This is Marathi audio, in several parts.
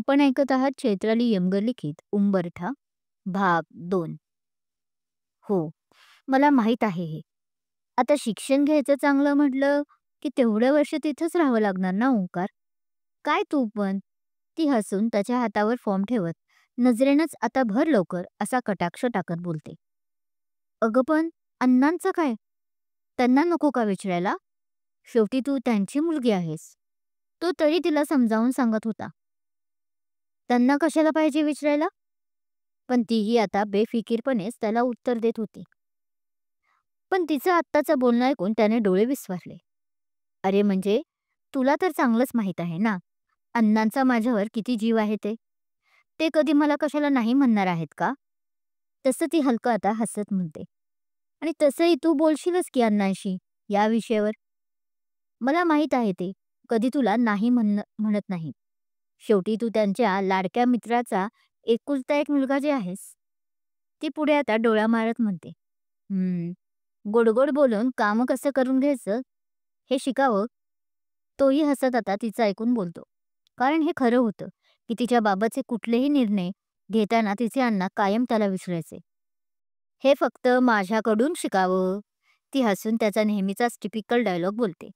आपण ऐकत आहात चैत्राली यमगर लिखित उंबरठा भाग 2. हो, मला माहीत आहे हे. आता शिक्षण घ्यायचं चांगलं म्हटलं, की तेवढं वर्ष तिथंच राहावं लागणार ना ओंकार? काय तू पण? ती हसून त्याच्या हातावर फॉर्म ठेवत, नजरेनंच आता भर लवकर असा कटाक्ष टाकत बोलते. अगं पण अण्णांचं काय? त्यांना नको का विचारायला? शेवटी तू त्यांची मुलगी आहेस. तो तरी तिला समजावून सांगत होता. त्यांना कशाला पाहिजे विचारायला? पण तीही आता बेफिकीरपणेच त्याला उत्तर देत होती. पण तिचं आत्ताचं बोलणं ऐकून त्याने डोळे विस्फारले. अरे म्हणजे, तुला तर चांगलंच माहीत आहे ना, अण्णांचा माझ्यावर किती जीव आहे ते. ते कधी मला कशाला नाही म्हणणार आहेत का? तसं ती हलकं आता हसत म्हणते. आणि तसंही तू बोलशीलच की अण्णांशी या विषयावर. मला माहीत आहे ते, कधी तुला नाही म्हणत नाही. शेवटी तू त्यांच्या लाडक्या मित्राचा एकुलता एक मुलगा जे आहेस. ती पुढे आता डोळा मारत म्हणते. गोड-गोड बोलून कामं कसं करून घ्यायचं हे शिकावं. तोही हसत आता तिचं ऐकून बोलतो. कारण हे खरं होतं, की तिच्या बाबाचे कुठलेही निर्णय घेताना तिचे अण्णा कायम त्याला विसरायचे. हे फक्त माझ्याकडून शिकावं. ती हसून त्याचा नेहमीचाच टिपिकल डायलॉग बोलते.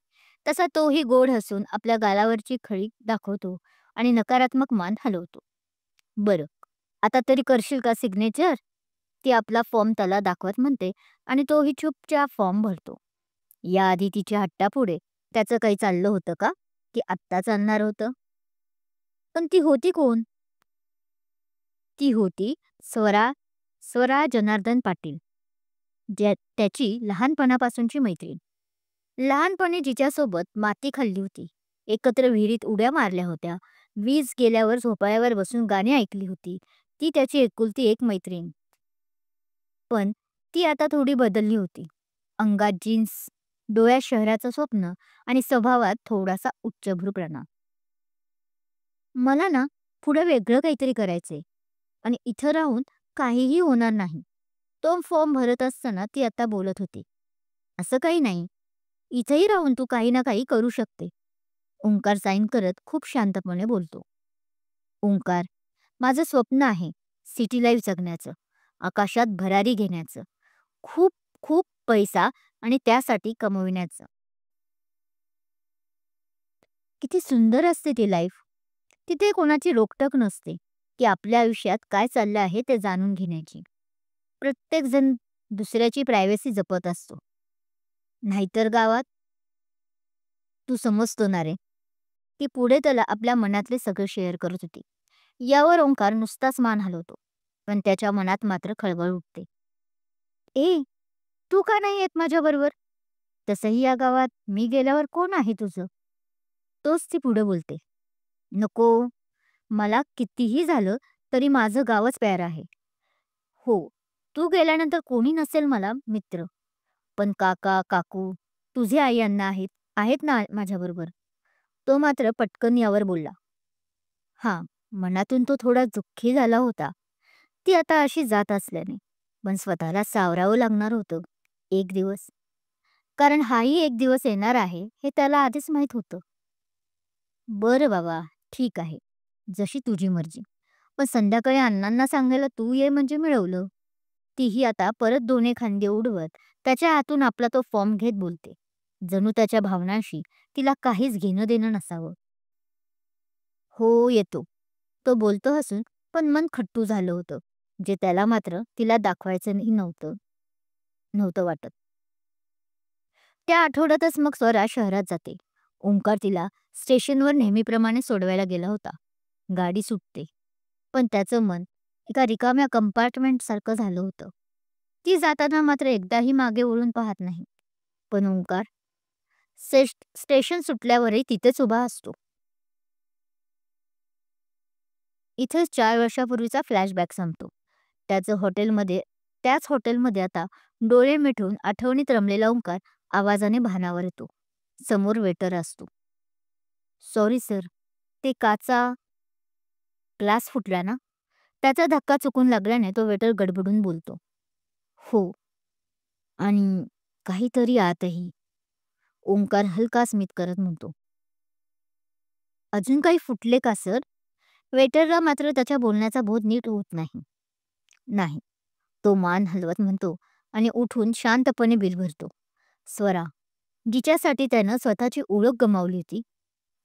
तसा तोही गोड हसून आपल्या गालावरची खळी दाखवतो आणि नकारात्मक मान हलवतो. बरं, आता तरी करशील का सिग्नेचर? ती आपला फॉर्म त्याला दाखवत म्हणते आणि तोही चुपचाप फॉर्म भरतो. याआधी तिच्या हट्टापुढे त्याचं काही चाललं होतं का? की आत्ताच आणणार होतं? पण ती होती कोण? ती होती स्वरा स्वरा जनार्दन पाटील, त्याची लहानपणापासूनची मैत्रीण. लहानपणी जिच्यासोबत माती खाल्ली होती, एकत्र विहिरीत उड्या मारल्या होत्या, वीज गेल्यावर झोपाळ्यावर बसून गाणी ऐकली होती. ती त्याची एकुलती एक मैत्रीण. पण ती आता थोडी बदलली होती. अंगात जीन्स, डोळ्यात शहराचं स्वप्न आणि स्वभावात थोडासा उच्चभ्रूपणा. मला ना पुढे वेगळं काहीतरी करायचंय आणि इथं राहून काहीही होणार नाही. तो फॉर्म भरत असताना ती आता बोलत होती. असं काही नाही. इथेही राहून तू काही ना काही करू शकते. ओंकार साईन करत खूप शांतपणे बोलतो. ओंकार, माझं स्वप्न आहे सिटी लाईफ जगण्याचं, आकाशात भरारी घेण्याचं, खूप खूप पैसा आणि त्यासाठी कमविण्याचं. किती सुंदर असते ती लाईफ. तिथे कोणाची रोकटोक नसते, की आपल्या आयुष्यात काय चाललं आहे ते जाणून घेण्याची. प्रत्येक जण दुसऱ्याची प्रायव्हसी जपत असतो. नाहीतर गावात तू समजतो ना रे. ती पुढे त्याला आपल्या मनातले सगळं शेअर करत होती. यावर ओंकार नुसताच मान हलवतो. पण त्याच्या मनात मात्र खळबळ उठते. ए, तू का नाही येत माझ्याबरोबर? तसंही या गावात मी गेल्यावर कोण आहे तुझं? तोच ती पुढे बोलते. नको, मला कितीही झालं तरी माझं गावच प्यार आहे. हो, तू गेल्यानंतर कोणी नसेल मला मित्र. पण काका, काकू, तुझे आई अण्णा आहेत, आहेत ना माझ्याबरोबर. तो मात्र पटकन यावर बोलला. हां, मनातून तो थोडा दुःखी झाला होता. ती आता अशी जात असल्याने. पण स्वतःला सावरावं लागणार होतं. एक दिवस. कारण हाही एक दिवस येणार आहे हे त्याला आधीच माहीत होतं. बरं बाबा, ठीक आहे. जशी तुझी मर्जी. पण संध्याकाळी अण्णांना सांगायला तू ये म्हणजे मिळवलं. तीही आता परत दोन्ही खांदे उडवत त्याच्या हातून आपला तो फॉर्म घेत बोलते. जणू त्याच्या भावनांशी तिला काहीच घेणं देणं नसावं. हो, येतो. तो बोलतो हसून, पण मन खट्टू झालं होतं. जे त्याला मात्र तिला दाखवायचंही नव्हतं नव्हतं वाटत. त्या आठवड्यातच मग स्वरा शहरात जाते. ओंकार तिला स्टेशनवर नेहमीप्रमाणे सोडवायला गेला होता. गाडी सुटते. पण त्याचं मन एका रिकाम्या कंपार्टमेंटसारखं झालं होतं. ती जाताना मात्र एकदाही मागे वळून पाहत नाही. पण ओंकार स्टेशन सुटल्यावरही तिथेच उभा असतो. इथेच 4 वर्षापूर्वीचा फ्लॅशबॅक संपतो. त्याचं हॉटेलमध्ये त्याच हॉटेलमध्ये आता डोळे मिटून आठवणीत रमलेला ओंकार आवाजाने भानावर येतो. समोर वेटर असतो. सॉरी सर, ते काचा ग्लास फुटला ना? त्याचा धक्का चुकून लागल्याने तो वेटर गडबडून बोलतो. हो, आणि काहीतरी आतही. ओंकार हलका स्मित करत म्हणतो. अजून काही फुटले का सर? वेटरला मात्र त्याच्या बोलण्याचा बोध नीट होत नाही. नाही, तो मान हलवत म्हणतो आणि उठून शांतपणे बिल भरतो. स्वरा, जिच्यासाठी त्यानं स्वतःची ओळख गमावली होती,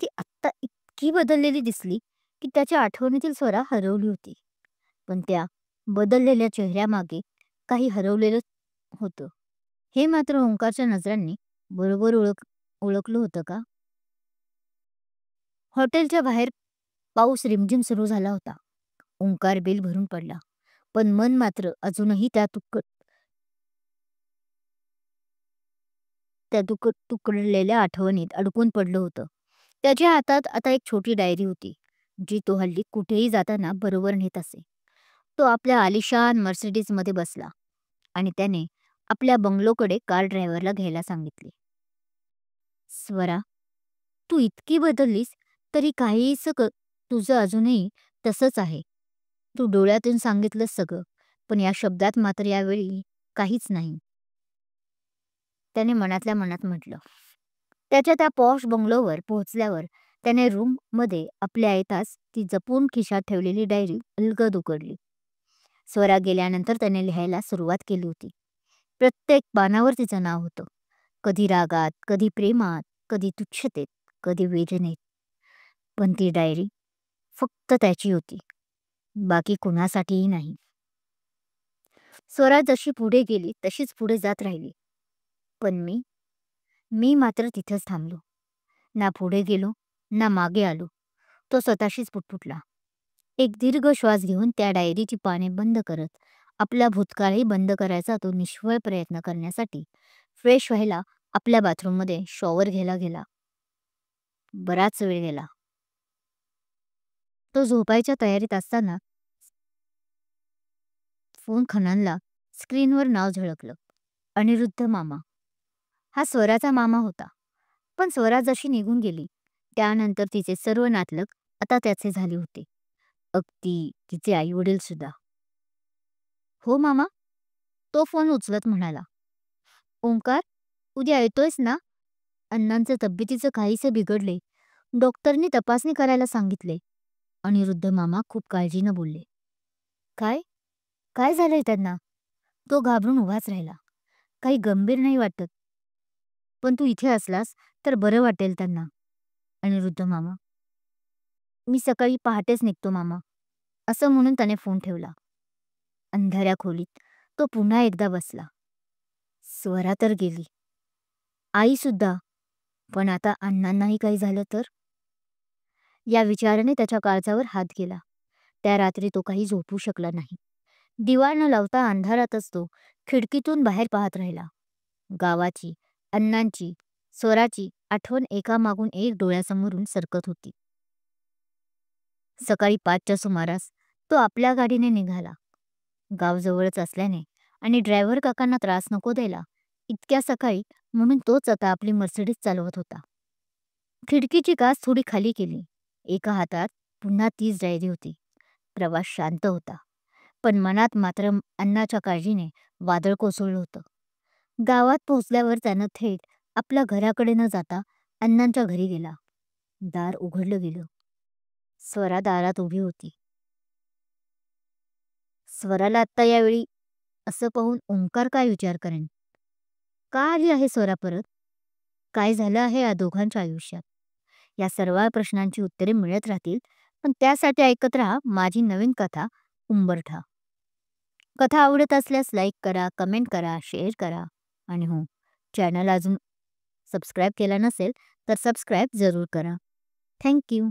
ती आत्ता इतकी बदललेली दिसली की त्याच्या आठवणीतील स्वरा हरवली होती. पण त्या बदललेल्या चेहऱ्यामागे काही हरवलेलं होतं. हे मात्र ओंकारच्या नजरांनी बरोबर ओळखलं होतं का? हॉटेलच्या बाहेर पाऊस रिमझिम सुरू झाला होता. ओंकार बिल भरून पडला. पण मन मात्र अजूनही त्या तुकडलेल्या आठवणीत अडकून पडलं होतं. त्याच्या हातात आता एक छोटी डायरी होती, जी तो हल्ली कुठेही जाताना बरोबर नेत असे. तो आपल्या आलिशान मर्सिडीजमध्ये बसला आणि त्याने आपल्या बंगलोकडे कार ड्रायव्हरला घ्यायला सांगितले. स्वरा, तू इतकी बदललीस तरी तुझं अजूनही तसंच आहे. तू डोळ्यातून सांगितलंस सगळं, पण या शब्दात मात्र यावेळी काहीच नाही, त्याने मनातल्या मनात म्हटलं. त्याच्या त्या पॉश बंगलोवर पोहोचल्यावर त्याने रूममध्ये आपल्या येताच ती जपून खिशात ठेवलेली डायरी अलगद उघडली. स्वरा गेल्यानंतर त्याने लिहायला सुरुवात केली होती. प्रत्येक पानावर तिचं नाव होतं. कधी रागात, कधी प्रेमात, कधी तुच्छतेत, कधी वेदनेत. पण ती डायरी फक्त त्याची होती, बाकी कुणासाठीही नाही. स्वरा जशी पुढे गेली तशीच पुढे जात राहिली. पण मी मात्र तिथेच थांबलो. ना पुढे गेलो, ना मागे आलो. तो स्वतःशीच पुटपुटला. एक दीर्घ श्वास घेऊन त्या डायरीची पाने बंद करत आपला भूतकाळही बंद करायचा तो निष्फळ प्रयत्न करण्यासाठी फ्रेश व्हायला आपल्या बाथरूममध्ये शॉवर घ्यायला गेला. बराच वेळ गेला. तो झोपायच्या तयारीत असताना फोन खणानला. स्क्रीनवर नाव झळकलं. अनिरुद्ध मामा. हा स्वराचा मामा होता. पण स्वरा जशी निघून गेली त्यानंतर तिचे सर्व नातलग आता त्याचे झाले होते. अगदी तिचे आईवडील सुद्धा. हो मामा, तो फोन उचलत म्हणाला. ओंकार, उद्या येतोयस ना? अण्णांचं तब्येतीचं काहीसे बिघडले. डॉक्टरनी तपासणी करायला सांगितले. अनिरुद्ध मामा खूप काळजीनं बोलले. काय काय झालंय त्यांना? तो घाबरून उभाच राहिला. काही गंभीर नाही वाटत, पण तू इथे असलास तर बरं वाटेल त्यांना. अनिरुद्ध मामा, मी सकाळी पहाटेच निघतो मामा, असं म्हणून त्याने फोन ठेवला. अंधाऱ्या खोलीत तो पुन्हा एकदा बसला. स्वरा तर गेली, आई सुद्धा. पण आता अण्णांनाही काही झालं तर? या विचाराने त्याच्या काळजावर हात गेला. त्या रात्री तो काही झोपू शकला नाही. दिवा न लावता अंधारातच तो खिडकीतून बाहेर पाहत राहिला. गावाची, अण्णांची, स्वराची आठवण एकामागून एक डोळ्यासमोरून सरकत होती. सकाळी 5च्या सुमारास तो आपल्या गाडीने निघाला. गाव जवळच असल्याने आणि ड्रायव्हर काकांना त्रास नको द्यायला इतक्या सकाळी म्हणून तोच आता आपली मर्सिडीज चालवत होता. खिडकीची काच थोडी खाली केली. एका हातात पुन्हा तीच डायरी होती. प्रवास शांत होता, पण मनात मात्र अण्णाच्या काळजीने वादळ कोसळलं होतं. गावात पोहोचल्यावर त्यानं थेट आपल्या घराकडे न जाता अण्णांच्या घरी गेला. दार उघडलं गेलं. स्वरा दारात उभी होती. स्वराला आत्ता यावेळी असं पाहून ओंकार काय विचार करेन? का आली आहे स्वरा परत? काय झालं आहे या दोघांच्या आयुष्यात? या सर्व प्रश्नांची उत्तरे मिळत राहतील, पण त्यासाठी ऐकत राहा माझी नवीन कथा उंबरठा. कथा आवडत असल्यास लाईक करा, कमेंट करा, शेअर करा आणि हो, चॅनल अजून सबस्क्राईब केला नसेल तर सबस्क्राईब जरूर करा. Thank you.